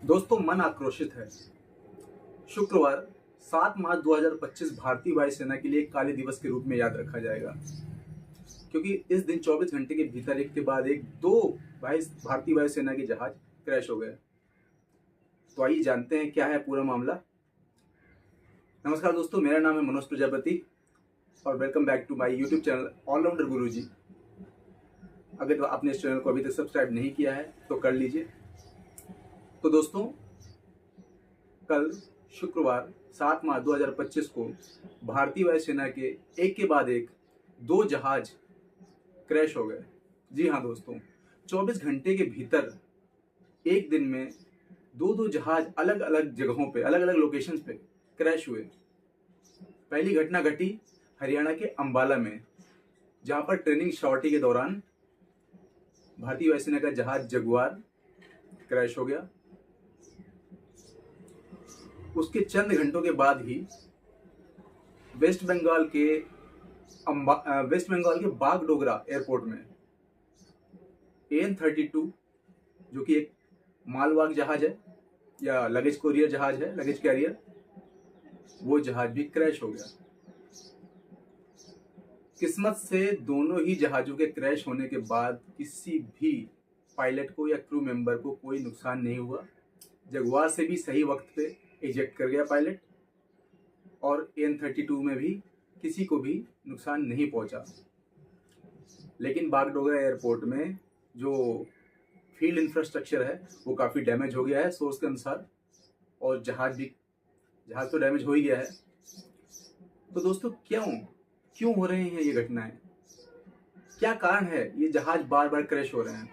दोस्तों, मन आक्रोशित है। शुक्रवार 7 मार्च 2025 भारतीय वायुसेना के लिए काले दिवस के रूप में याद रखा जाएगा, क्योंकि इस दिन 24 घंटे के भीतर एक के बाद एक दो भारतीय वायुसेना के जहाज क्रैश हो गए। तो आइए जानते हैं क्या है पूरा मामला। नमस्कार दोस्तों, मेरा नाम है मनोज प्रजापति और welcome back to my YouTube channel Allrounder Guruji. अगर आपने इस चैनल को अभी तक सब्सक्राइब नहीं किया है तो कर लीजिए। तो दोस्तों, कल शुक्रवार 7 मार्च 2025 को भारतीय वायुसेना के एक के बाद एक दो जहाज क्रैश हो गए। जी हाँ दोस्तों, 24 घंटे के भीतर एक दिन में दो जहाज अलग अलग जगहों पे, अलग अलग लोकेशंस पे क्रैश हुए। पहली घटना घटी हरियाणा के अंबाला में, जहां पर ट्रेनिंग शॉर्टी के दौरान भारतीय वायुसेना का जहाज जगुआर क्रैश हो गया। उसके चंद घंटों के बाद ही वेस्ट बंगाल के बागडोगरा एयरपोर्ट में AN-32 जो कि एक मालवाहक जहाज है या लगेज कोरियर जहाज है, लगेज कैरियर, वो जहाज भी क्रैश हो गया। किस्मत से दोनों ही जहाजों के क्रैश होने के बाद किसी भी पायलट को या क्रू मेंबर को कोई नुकसान नहीं हुआ। जगुआर से भी सही वक्त पे इजेक्ट कर गया पायलट और AN-32 में भी किसी को भी नुकसान नहीं पहुंचा। लेकिन बागडोगरा एयरपोर्ट में जो फील्ड इंफ्रास्ट्रक्चर है वो काफ़ी डैमेज हो गया है सोर्स के अनुसार, और जहाज तो डैमेज हो ही गया है। तो दोस्तों, क्यों हो रहे हैं ये घटनाएं? क्या कारण है ये जहाज बार बार क्रैश हो रहे हैं?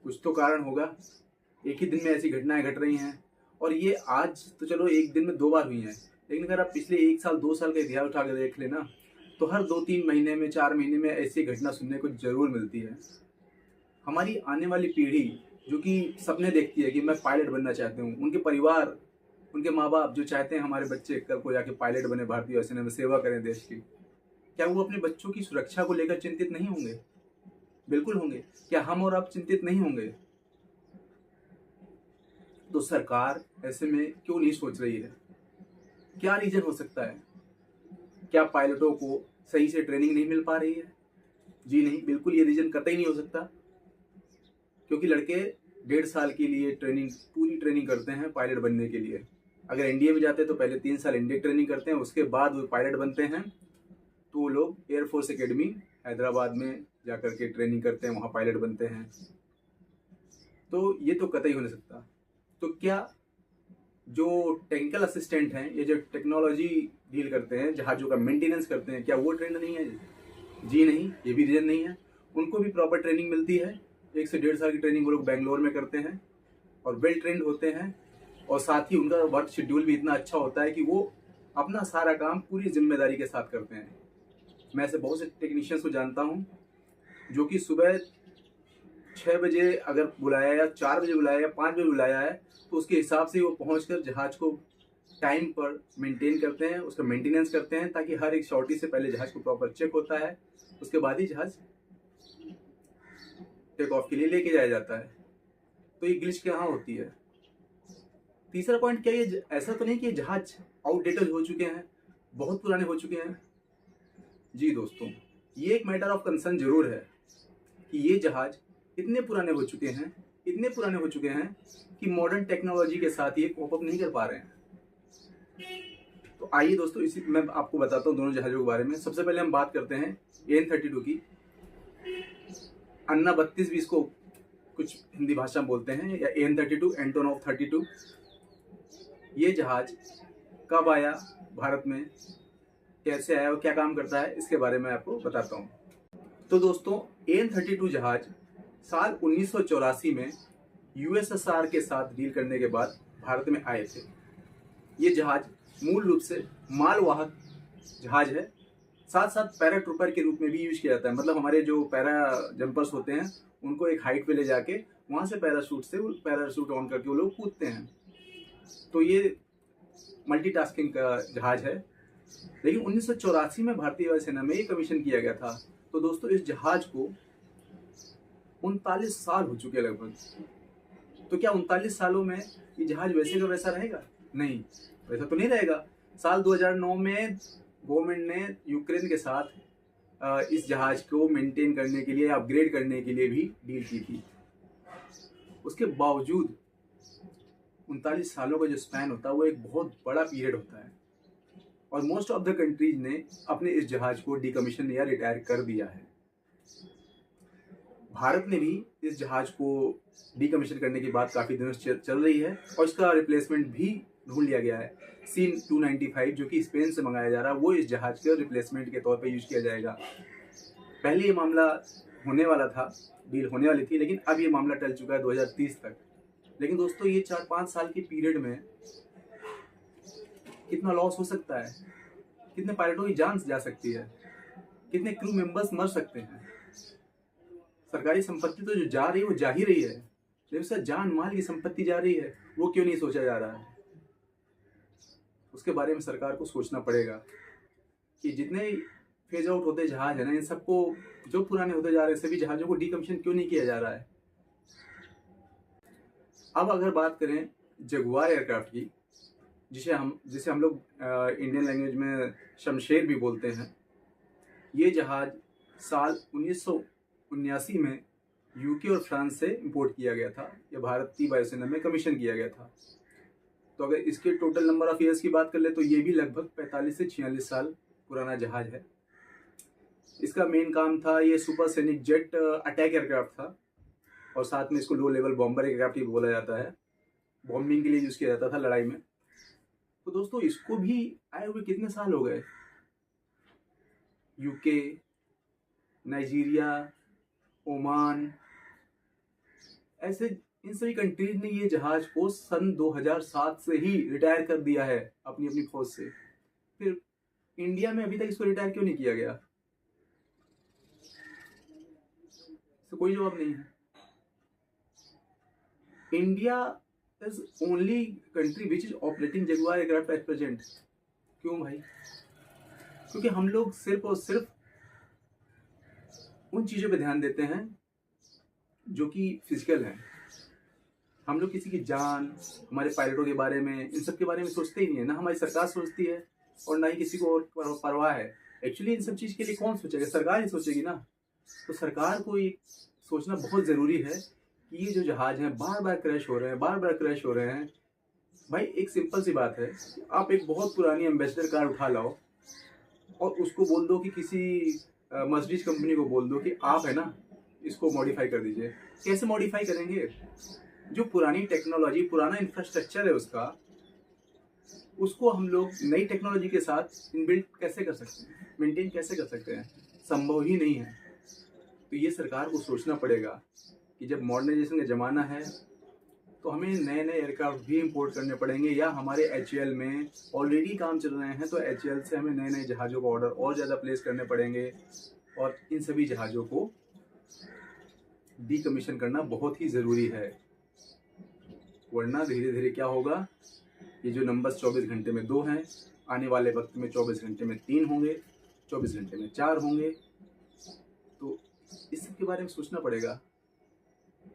कुछ तो कारण होगा। एक ही दिन में ऐसी घटनाएं घट रही हैं, और ये आज तो चलो एक दिन में 2 बार हुई हैं, लेकिन अगर आप पिछले 1 साल 2 साल का इतिहास उठा कर देख लेना तो हर 2-3 महीने में, 4 महीने में ऐसी घटना सुनने को जरूर मिलती है। हमारी आने वाली पीढ़ी जो कि सपने देखती है कि मैं पायलट बनना चाहती हूँ, उनके परिवार, उनके माँ बाप जो चाहते हैं हमारे बच्चे कल को जाके पायलट बने, भारतीय वायुसेना में सेवा करें देश की, क्या वो अपने बच्चों की सुरक्षा को लेकर चिंतित नहीं होंगे? बिल्कुल होंगे। क्या हम और आप चिंतित नहीं होंगे? तो सरकार ऐसे में क्यों नहीं सोच रही है? क्या रीजन हो सकता है? क्या पायलटों को सही से ट्रेनिंग नहीं मिल पा रही है? जी नहीं, बिल्कुल ये रीजन कतई नहीं हो सकता, क्योंकि लड़के 1.5 साल के लिए पूरी ट्रेनिंग करते हैं पायलट बनने के लिए। अगर एनडीए में जाते हैं तो पहले 3 साल एनडीए ट्रेनिंग करते हैं, उसके बाद वो पायलट बनते हैं। तो वो लोग एयरफोर्स एकेडमी हैदराबाद में जाकर के ट्रेनिंग करते हैं, वहाँ पायलट बनते हैं। तो ये तो कतई हो नहीं सकता। तो क्या जो टेक्निकल असिस्टेंट हैं, ये जो टेक्नोलॉजी डील करते हैं, जहाज़ों का मेंटेनेंस करते हैं, क्या वो ट्रेंड नहीं है? जी नहीं, ये भी रीजन नहीं है। उनको भी प्रॉपर ट्रेनिंग मिलती है। 1 से 1.5 साल की ट्रेनिंग वो लोग बेंगलोर में करते हैं और वेल ट्रेंड होते हैं, और साथ ही उनका वर्क शेड्यूल भी इतना अच्छा होता है कि वो अपना सारा काम पूरी जिम्मेदारी के साथ करते हैं। मैं ऐसे बहुत से टेक्नीशियंस को जानता हूँ जो कि सुबह 6 बजे अगर बुलाया या 4 बजे बुलाया या 5 बजे बुलाया है तो उसके हिसाब से वो पहुंचकर जहाज को टाइम पर मेंटेन करते हैं, उसका मेंटेनेंस करते हैं, ताकि हर एक शॉर्टी से पहले जहाज को प्रॉपर चेक होता है, उसके बाद ही जहाज टेक ऑफ के लिए लेके जाया जाता है। तो ये ग्लिच कहाँ होती है? तीसरा पॉइंट क्या, ये ऐसा तो नहीं कि जहाज आउटडेटेड हो चुके हैं, बहुत पुराने हो चुके हैं? जी दोस्तों, ये एक मैटर ऑफ कंसर्न जरूर है कि ये जहाज इतने पुराने हो चुके हैं कि मॉडर्न टेक्नोलॉजी के साथ ये कोप अप नहीं कर पा रहे हैं। तो आइए दोस्तों, इसी मैं आपको बताता हूँ दोनों जहाज़ों के बारे में। सबसे पहले हम बात करते हैं AN-32 की। अन्ना 32 भी इसको कुछ हिंदी भाषा में बोलते हैं, या AN-32 एंटोनोव 32। ये जहाज कब आया भारत में, कैसे आया और क्या काम करता है, इसके बारे में आपको बताता हूँ। तो दोस्तों, AN-32 जहाज साल 1984 में USSR के साथ डील करने के बाद भारत में आए थे। ये जहाज मूल रूप से मालवाहक जहाज है, साथ साथ पैरा ट्रूपर के रूप में भी यूज किया जाता है। मतलब हमारे जो पैरा जंपर्स होते हैं उनको एक हाइट पे ले जाके वहाँ से पैराशूट ऑन करके वो लोग कूदते हैं। तो ये मल्टीटास्किंग का जहाज है। लेकिन 1984 में भारतीय वायुसेना में ये कमीशन किया गया था। तो दोस्तों, इस जहाज को 39 साल हो चुके लगभग। तो क्या 39 सालों में ये जहाज वैसे का वैसा रहेगा? नहीं, वैसा तो नहीं रहेगा। साल 2009 में गवर्नमेंट ने यूक्रेन के साथ इस जहाज को मेंटेन करने के लिए, अपग्रेड करने के लिए भी डील की थी। उसके बावजूद 39 सालों का जो स्पैन होता है वो एक बहुत बड़ा पीरियड होता है, और मोस्ट ऑफ द कंट्रीज ने अपने इस जहाज को डिकमीशन या रिटायर कर दिया है। भारत ने भी इस जहाज को डिकमीशन करने की बात काफ़ी दिनों से चल रही है, और इसका रिप्लेसमेंट भी ढूंढ लिया गया है। सीन 295 जो कि स्पेन से मंगाया जा रहा है, वो इस जहाज के रिप्लेसमेंट के तौर पर यूज किया जाएगा। पहले ये मामला होने वाला था, डील होने वाली थी, लेकिन अब ये मामला टल चुका है 2030 तक। लेकिन दोस्तों, ये 4-5 साल के पीरियड में कितना लॉस हो सकता है, कितने पायलटों की जान जा सकती है, कितने क्रू मेंबर्स मर सकते हैं। सरकारी संपत्ति तो जो जा रही है वो जा ही रही है, लेकिन उसका जान माल की संपत्ति जा रही है, वो क्यों नहीं सोचा जा रहा है? उसके बारे में सरकार को सोचना पड़ेगा कि जितने फेज आउट होते जहाज है ना, इन सबको, जो पुराने होते जा रहे हैं सभी जहाजों को डिकमीशन क्यों नहीं किया जा रहा है। अब अगर बात करें जगुआर एयरक्राफ्ट की, जिसे हम लोग इंडियन लैंग्वेज में शमशेर भी बोलते हैं, ये जहाज साल 1979 में यूके और फ्रांस से इंपोर्ट किया गया था। यह भारतीय वायुसेना में कमीशन किया गया था। तो अगर इसके टोटल नंबर ऑफ ईयर्स की बात कर ले तो ये भी लगभग 45 से 46 साल पुराना जहाज है। इसका मेन काम था, ये सुपरसोनिक जेट अटैक एयरक्राफ्ट था, और साथ में इसको लो लेवल बॉम्बर एयरक्राफ्ट भी बोला जाता है। बॉम्बिंग के लिए यूज किया जाता था, लड़ाई में। तो दोस्तों, इसको भी आए हुए कितने साल हो गए। यूके, नाइजीरिया, ओमान, ऐसे इन सभी कंट्रीज ने ये जहाज को सन 2007 से ही रिटायर कर दिया है अपनी अपनी फौज से। फिर इंडिया में अभी तक इसको रिटायर क्यों नहीं किया गया? तो कोई जवाब नहीं है। India is only country which is operating Jaguar aircraft at present. क्यों भाई? क्योंकि हम लोग सिर्फ और सिर्फ उन चीजों पे ध्यान देते हैं जो कि फिजिकल है। हम लोग किसी की जान, हमारे पायलटों के बारे में, इन सब के बारे में सोचते ही नहीं है। ना हमारी सरकार सोचती है और ना ही किसी को और परवाह है। एक्चुअली इन सब चीज के लिए कौन सोचेगा? सरकार ही सोचेगी ना। तो सरकार को ये सोचना बहुत जरूरी है कि ये जो जहाज हैं बार बार क्रैश हो रहे हैं, बार बार क्रैश हो रहे हैं। भाई, एक सिंपल सी बात है, आप एक बहुत पुरानी एम्बेसडर कार उठा लाओ और उसको बोल दो कि किसी मर्सिडीज कंपनी को बोल दो कि आप है ना इसको मॉडिफाई कर दीजिए। कैसे मॉडिफाई करेंगे? जो पुरानी टेक्नोलॉजी, पुराना इंफ्रास्ट्रक्चर है उसको हम लोग नई टेक्नोलॉजी के साथ इनबिल्ट कैसे कर सकते हैं, मेंटेन कैसे कर सकते हैं? संभव ही नहीं है। तो ये सरकार को सोचना पड़ेगा कि जब मॉडर्नाइजेशन का ज़माना है तो हमें नए नए एयरक्राफ्ट भी इंपोर्ट करने पड़ेंगे, या हमारे HAL में ऑलरेडी काम चल रहे हैं तो HAL से हमें नए नए जहाज़ों का ऑर्डर और ज़्यादा प्लेस करने पड़ेंगे, और इन सभी जहाज़ों को डीकमीशन करना बहुत ही ज़रूरी है। वरना धीरे धीरे क्या होगा, ये जो नंबर्स 24 घंटे में 2 हैं, आने वाले वक्त में 24 घंटे में 3 होंगे, 24 घंटे में 4 होंगे। तो इस सब के बारे में सोचना पड़ेगा।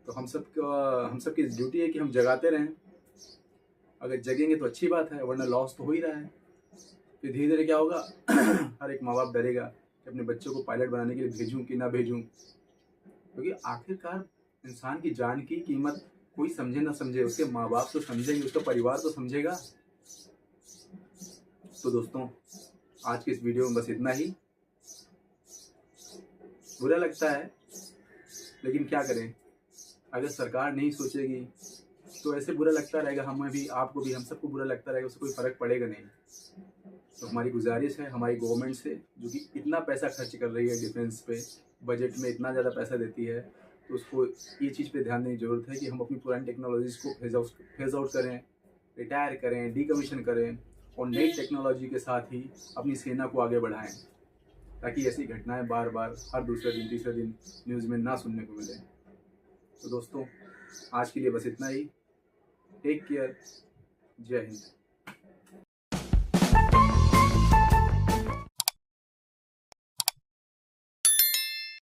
तो हम सब की ड्यूटी है कि हम जगाते रहें। अगर जगेंगे तो अच्छी बात है, वरना लॉस तो हो ही रहा है। फिर धीरे धीरे क्या होगा हर एक माँ बाप डरेगा कि अपने बच्चों को पायलट बनाने के लिए भेजूं कि ना भेजूं, क्योंकि आखिरकार इंसान की जान की कीमत कोई समझे ना समझे, उसके माँ बाप तो समझेंगे, उसका परिवार तो समझेगा। तो दोस्तों, आज के इस वीडियो में बस इतना ही। बुरा लगता है, लेकिन क्या करें, अगर सरकार नहीं सोचेगी तो ऐसे बुरा लगता रहेगा। हमें भी, आपको भी, हम सबको बुरा लगता रहेगा, उससे कोई फर्क पड़ेगा नहीं। तो हमारी गुजारिश है हमारी गवर्नमेंट से, जो कि इतना पैसा खर्च कर रही है डिफेंस पे, बजट में इतना ज़्यादा पैसा देती है, तो उसको ये चीज़ पे ध्यान देने की ज़रूरत है कि हम अपनी पुरानी टेक्नोलॉजीज़ को फेज आउट करें, रिटायर करें, डीकमीशन करें, और नई टेक्नोलॉजी के साथ ही अपनी सेना को आगे बढ़ाएं, ताकि ऐसी घटनाएं बार बार हर दूसरे दिन, तीसरे दिन न्यूज़ में ना सुनने को मिले। तो दोस्तों, आज के लिए बस इतना ही। Take care. जय हिंद।